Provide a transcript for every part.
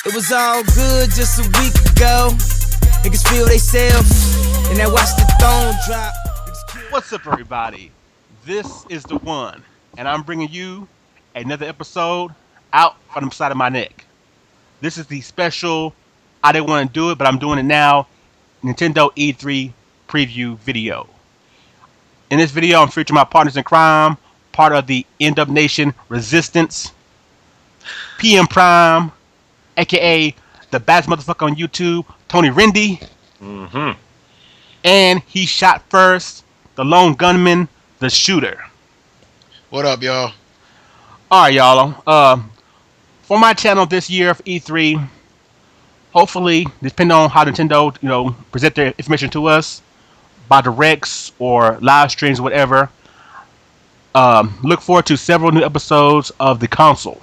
It was all good just a week ago. Niggas feel they self, and then watch the throne drop. What's up, everybody? This is the one, and I'm bringing you another episode out from the side of my neck. This is the special, I didn't want to do it, but I'm doing it now, Nintendo E3 preview video. In this video, I'm featuring my partners in crime, part of the End Up Nation Resistance, PM Prime, aka the baddest motherfucker on YouTube, Tony Rende. And he shot first, the lone gunman, TheShooter. What up, y'all? Alright, y'all. For my channel this year for E3, hopefully, depending on how Nintendo, present their information to us by directs or live streams, whatever. Look forward to several new episodes of the console.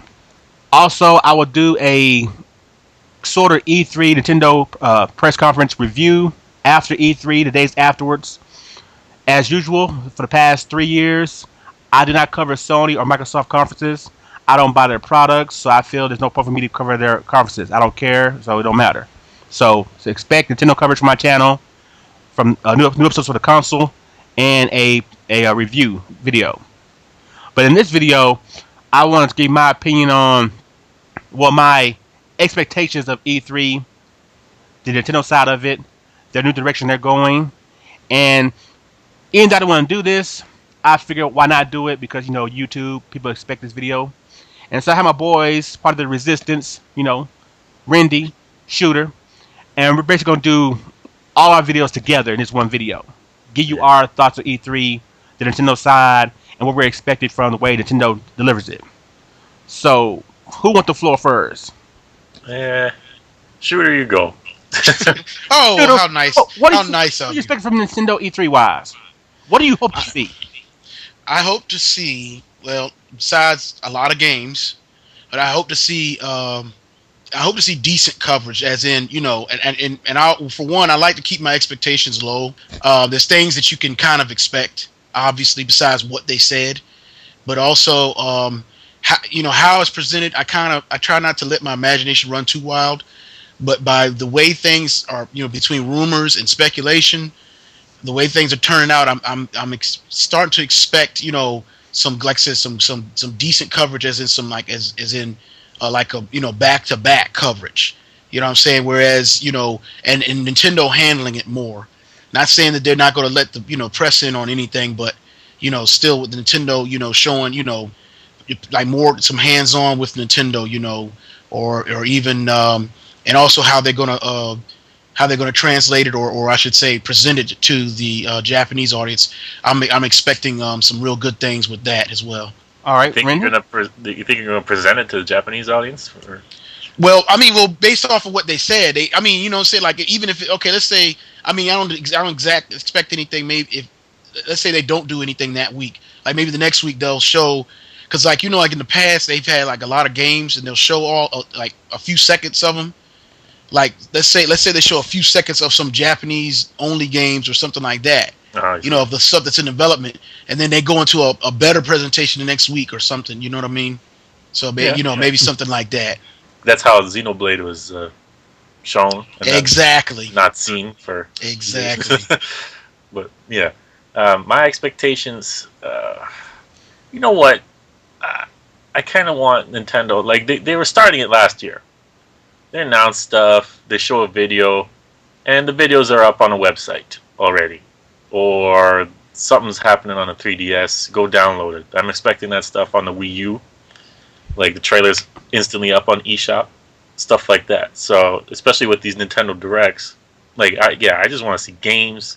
Also, I will do a sort of E3 Nintendo press conference review after E3, the days afterwards. As usual, for the past 3 years, I do not cover Sony or Microsoft conferences. I don't buy their products, so I feel there's no point for me to cover their conferences. I don't care, so it don't matter. So expect Nintendo coverage from my channel, from new episodes for the console, and a review video. But in this video, I wanted to give my opinion on my expectations of E3, the Nintendo side of it, their new direction they're going, and even though I don't want to do this, I figured why not do it, because YouTube, people expect this video. And so I have my boys, part of the Resistance, Rende, Shooter, and we're basically going to do all our videos together in this one video. Give you our thoughts on E3, the Nintendo side, and what we're expected from the way Nintendo delivers it. So, who wants the floor first? Shooter, you go. Oh, Shooter, how nice! What How do nice of you you. expect from Nintendo E3 wise? What do you hope to see? I hope to see, well, besides a lot of games, but I hope to see decent coverage, as in, and I, for one, I like to keep my expectations low. There's things that you can kind of expect, obviously, besides what they said, but also, how it's presented. I try not to let my imagination run too wild, but by the way things are, between rumors and speculation, the way things are turning out, I'm starting to expect, some, like I said, some decent coverage, as in some, like, as in like a back to back coverage. You know what I'm saying? Whereas and Nintendo handling it more. Not saying that they're not going to let the press in on anything, but still with Nintendo showing like more some hands on with Nintendo, or even and also how they're gonna translate it, or I should say present it to the Japanese audience. I'm expecting some real good things with that as well. All right, You think you're gonna present it to the Japanese audience? Or? Well, based off of what they said, say, like, even if let's say, I don't expect anything. Maybe if, let's say, they don't do anything that week, like maybe the next week they'll show, because like in the past they've had like a lot of games, and they'll show all like a few seconds of them. Like let's say they show a few seconds of some Japanese only games or something like that. Of the stuff that's in development, and then they go into a better presentation the next week or something. You know what I mean? So maybe something like that. That's how Xenoblade was shown. And exactly. Not seen for exactly. But yeah, my expectations. You know what? I kind of want Nintendo. Like they were starting it last year. They announce stuff, they show a video, and the videos are up on a website already. Or something's happening on a 3DS, go download it. I'm expecting that stuff on the Wii U. Like the trailer's instantly up on eShop. Stuff like that. So, especially with these Nintendo Directs, I just want to see games.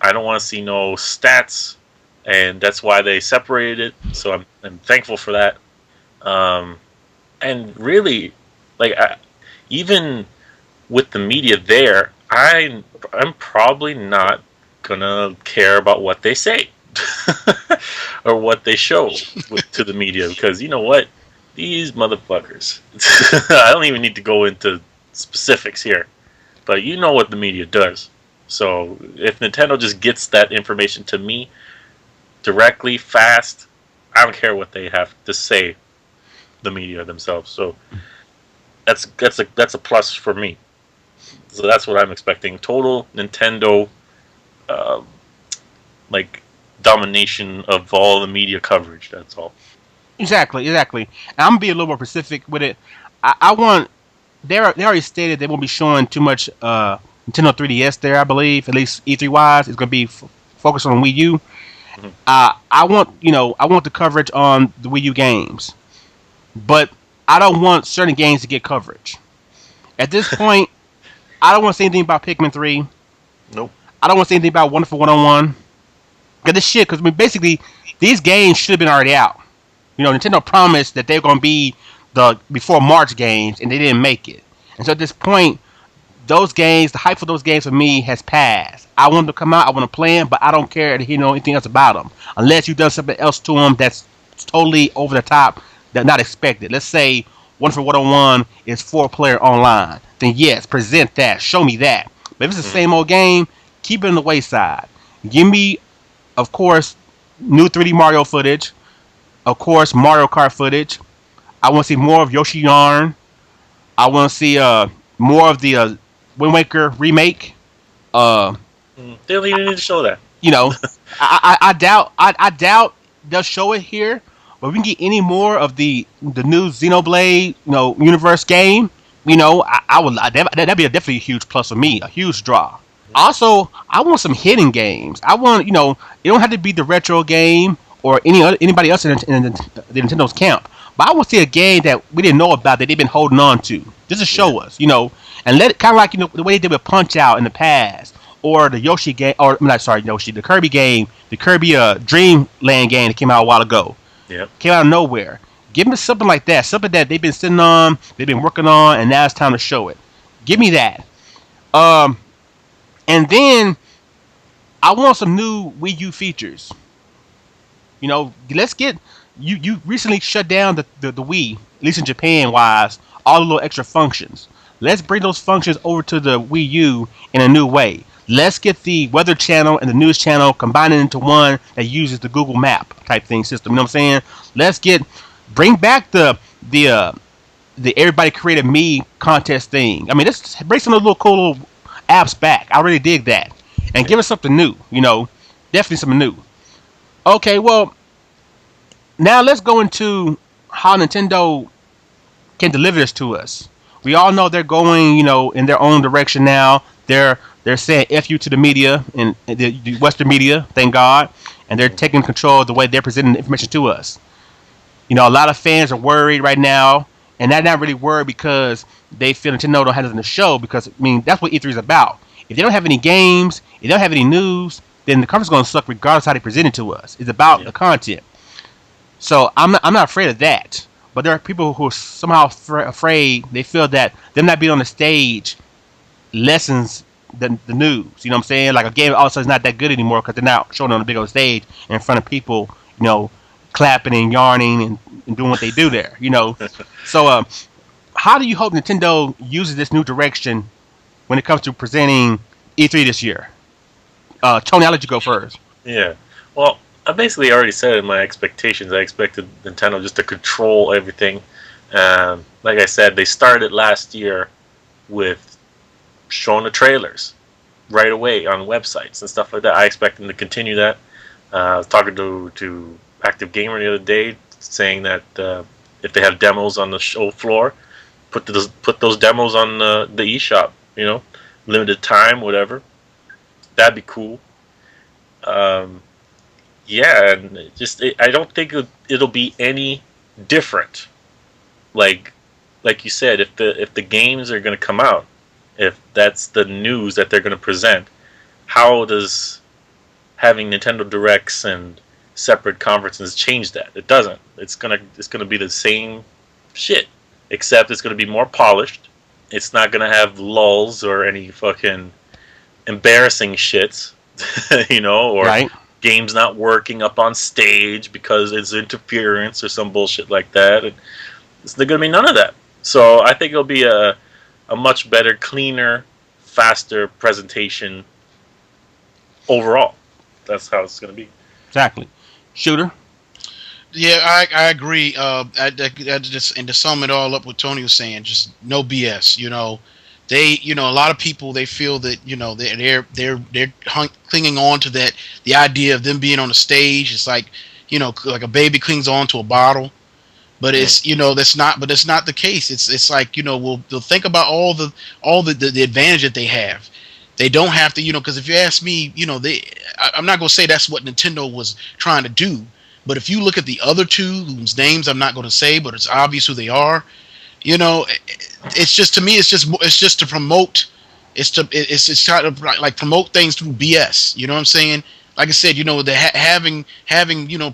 I don't want to see no stats, and that's why they separated it. So I'm thankful for that. And really, even with the media there, I'm probably not gonna care about what they say or what they show to the media, because you know what, these motherfuckers. I don't even need to go into specifics here, but you know what the media does. So if Nintendo just gets that information to me directly, fast, I don't care what they have to say, the media themselves. So that's a plus for me. So that's what I'm expecting. Total Nintendo, uh, like domination of all the media coverage. That's all. Exactly. And I'm gonna be a little more specific with it. I want they already stated they won't be showing too much Nintendo 3DS there. I believe at least E3 wise, it's gonna be focused on Wii U. Mhm. I want the coverage on the Wii U games, but I don't want certain games to get coverage. At this point, I don't want to say anything about Pikmin 3. Nope. I don't want to say anything about Wonderful 101. Because this shit, because I mean, basically, these games should have been already out. Nintendo promised that they're going to be the before March games, and they didn't make it. And so at this point, those games, the hype for those games for me has passed. I want them to come out, I want to play them, but I don't care to hear anything else about them. Unless you've done something else to them that's totally over the top, that's not expected. Let's say One for 101 is 4-player online. Then yes, present that. Show me that. But if it's the Mhm. same old game, keep it on the wayside. Give me, of course, new 3D Mario footage. Of course, Mario Kart footage. I want to see more of Yoshi Yarn. I want to see more of the Wind Waker remake. Uh, They don't even need to show that. you know, I doubt they'll show it here, but we can get any more of the new Xenoblade universe game. I would that'd be definitely a huge plus for me, a huge draw. Also, I want some hidden games. I want it don't have to be the retro game or anybody else in the Nintendo's camp. But I want to see a game that we didn't know about that they've been holding on to, just to Yeah. show us, and let it kind of like the way they did with Punch Out in the past, or the Yoshi game, or I'm not sorry, Yoshi, the Kirby game, the Kirby Dreamland game that came out a while ago, Yep. came out of nowhere. Give me something like that, something that they've been sitting on, they've been working on, and now it's time to show it. Give me that. Um, and then I want some new Wii U features. Let's get you recently shut down the Wii, at least in Japan wise, all the little extra functions. Let's bring those functions over to the Wii U in a new way. Let's get the weather channel and the news channel combined into one that uses the Google Map type thing system. You know what I'm saying? Let's bring back the the everybody created me contest thing. I mean, let's bring some of those little cool little apps back. I really dig that, and give us something new. Definitely something new. Okay, well, now let's go into how Nintendo can deliver this to us. We all know they're going, in their own direction now. They're saying "f you" to the media and the Western media, thank God, and they're taking control of the way they're presenting the information to us. A lot of fans are worried right now, and they're not really worried because they feel Nintendo don't have nothing to show. Because I mean, that's what E3 is about. If they don't have any games, if they don't have any news, then the conference is going to suck regardless of how they present it to us. It's about Yeah. the content. So I'm not afraid of that. But there are people who are somehow afraid. They feel that them not being on the stage lessens the news. You know what I'm saying? Like a game also is not that good anymore because they're not showing it on a big old stage in front of people. Clapping and yarning and doing what they do there. So how do you hope Nintendo uses this new direction when it comes to presenting E3 this year? Tony, I'll let you go first. Yeah. Well, I basically already said in my expectations. I expected Nintendo just to control everything. Like I said, they started last year with showing the trailers right away on websites and stuff like that. I expect them to continue that. I was talking to Active Gamer the other day, saying that if they have demos on the show floor, put those demos on the eShop. Limited time, whatever. That'd be cool. Um, yeah, and I don't think it'll be any different. Like like you said, if the games are going to come out, if that's the news that they're going to present, how does having Nintendo Directs and separate conferences change that? It doesn't. It's gonna be the same shit, except it's gonna be more polished. It's not gonna have lulls or any fucking embarrassing shits, or Right? games not working up on stage because it's interference or some bullshit like that. And there's gonna be none of that. So I think it'll be a much better, cleaner, faster presentation overall. That's how it's gonna be. Exactly. Shooter. Yeah, I agree. I just, and to sum it all up, what Tony was saying, just no BS. A lot of people, they feel that they're clinging on to that, the idea of them being on a stage. It's like, like a baby clings on to a bottle. But Mm. it's, that's not the case. It's like, they'll think about all the advantage that they have. They don't have to, because if you ask me, I'm not gonna say that's what Nintendo was trying to do. But if you look at the other two, whose names I'm not going to say, but it's obvious who they are, it's just, to me, it's just to promote. It's kind of like promote things through BS. You know what I'm saying? Like I said, having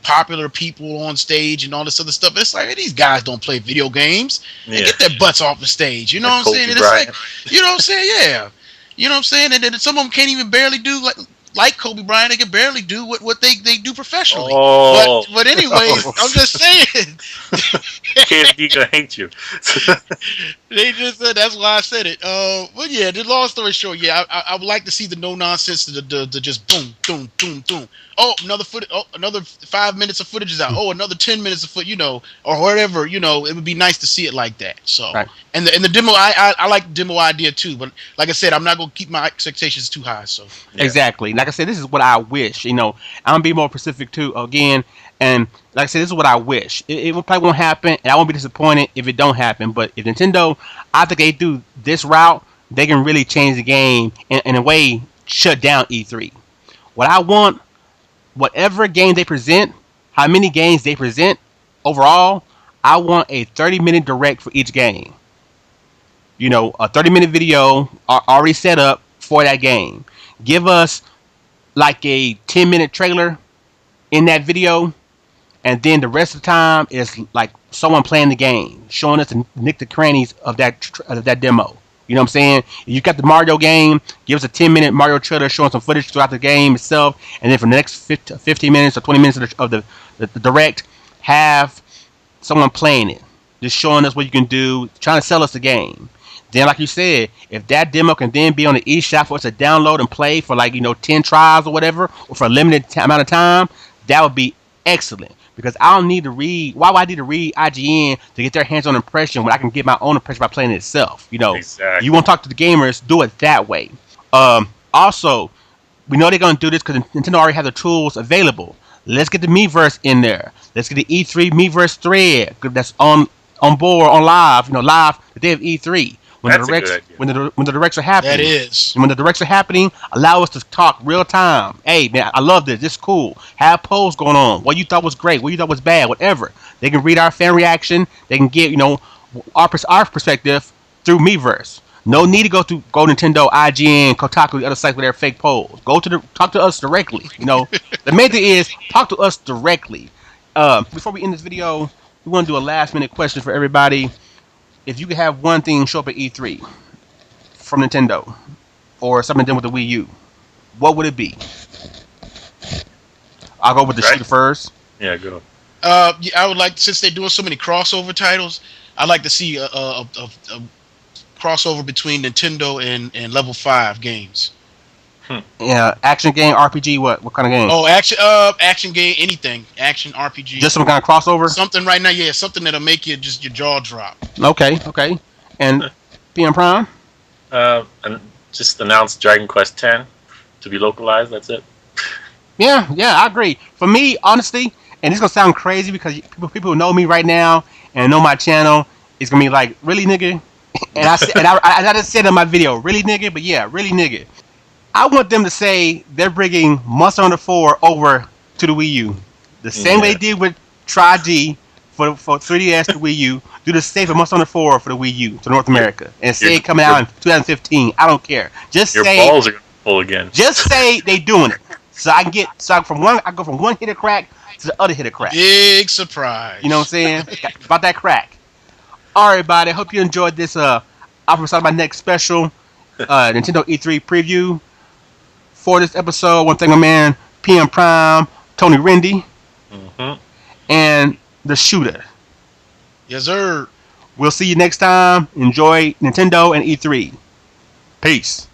popular people on stage and all this other stuff. It's like, hey, these guys don't play video games. They Yeah. get their butts off the stage. You know Like what I'm saying? Kobe And it's like, Bryant. you know what I'm saying? Yeah. You know what I'm saying? And then some of them can't even barely do like Kobe Bryant. They can barely do what they do professionally. But Oh, but anyways, I'm just saying. KSD gonna hate you. They just said, that's why I said it. But yeah, the long story short, yeah, I would like to see the no nonsense, the just boom, boom, boom, boom. Oh, another footage. Oh, another 5 minutes of footage is out. Oh, another 10 minutes of or whatever. It would be nice to see it like that. So, Right. and the demo, I like the demo idea too. But like I said, I'm not gonna keep my expectations too high. So Yeah. Exactly. Like I said, this is what I wish. I'm gonna be more specific too again. And like I said, this is what I wish. It probably won't happen, and I won't be disappointed if it don't happen. But if Nintendo, I think they do this route, they can really change the game and in a way shut down E3. What I want, whatever game they present, how many games they present overall, I want a 30-minute direct for each game. A 30-minute video already set up for that game. Give us like a 10-minute trailer in that video, and then the rest of the time is like someone playing the game, showing us the nick the crannies of that demo. You know what I'm saying? You got the Mario game, give us a 10-minute Mario trailer showing some footage throughout the game itself, and then for the next 15 minutes or 20 minutes of the direct, have someone playing it, just showing us what you can do, trying to sell us the game. Then, like you said, if that demo can then be on the eShop for us to download and play for 10 tries or whatever, or for a limited amount of time, that would be excellent. Because I don't need to read. Why would I need to read IGN to get their hands-on impression when I can get my own impression by playing it itself? Exactly. You want to talk to the gamers, do it that way. Also, we know they're going to do this because Nintendo already has the tools available. Let's get the Miiverse in there. Let's get the E3 Miiverse thread that's on board on live. Live the day of E3 when That's the a good directs idea. when the directs are happening. that is. And when the directs are happening, allow us to talk real time. Hey man, I love this. This is cool. Have polls going on. What you thought was great. What you thought was bad. Whatever. They can read our fan reaction. They can get our perspective through Miiverse. No need to go Nintendo, IGN, Kotaku, the other sites with their fake polls. Talk to us directly. The main thing is talk to us directly. Before we end this video, we want to do a last minute question for everybody. If you could have one thing show up at E3 from Nintendo or something done with the Wii U, what would it be? I'll go with the Right. shooter first. Yeah, go. Yeah, I would like, since they're doing so many crossover titles, I'd like to see a crossover between Nintendo and Level 5 games. Yeah, action game, RPG. What kind of game? Oh, action game, anything, action RPG, Just some kind of crossover. something right now. Yeah, something that'll make your jaw drop. Okay. And PM Prime. And just announced Dragon Quest X to be localized. That's it. Yeah, I agree. For me, honestly, and it's gonna sound crazy because people who know me right now and know my channel, it's gonna be like, really, nigga. And I just said in my video, really, nigga. But yeah, really, nigga. I want them to say they're bringing Monster Hunter 4 over to the Wii U, the same way they did with Tri-G for 3DS to Wii U. Do the same for Monster Hunter 4 for the Wii U to North America, and say it coming out in 2015. I don't care. Just Your say balls are gonna pull again. Just say they doing it. So I go from one hit of crack to the other hit of crack. Big surprise. You know what I'm saying? About that crack. All right, everybody. I hope you enjoyed this. I'll start my next special Nintendo E3 preview. For this episode, I want to thank my man PM Prime, Tony Rende, and TheShooter. Yes, sir. We'll see you next time. Enjoy Nintendo and E3. Peace.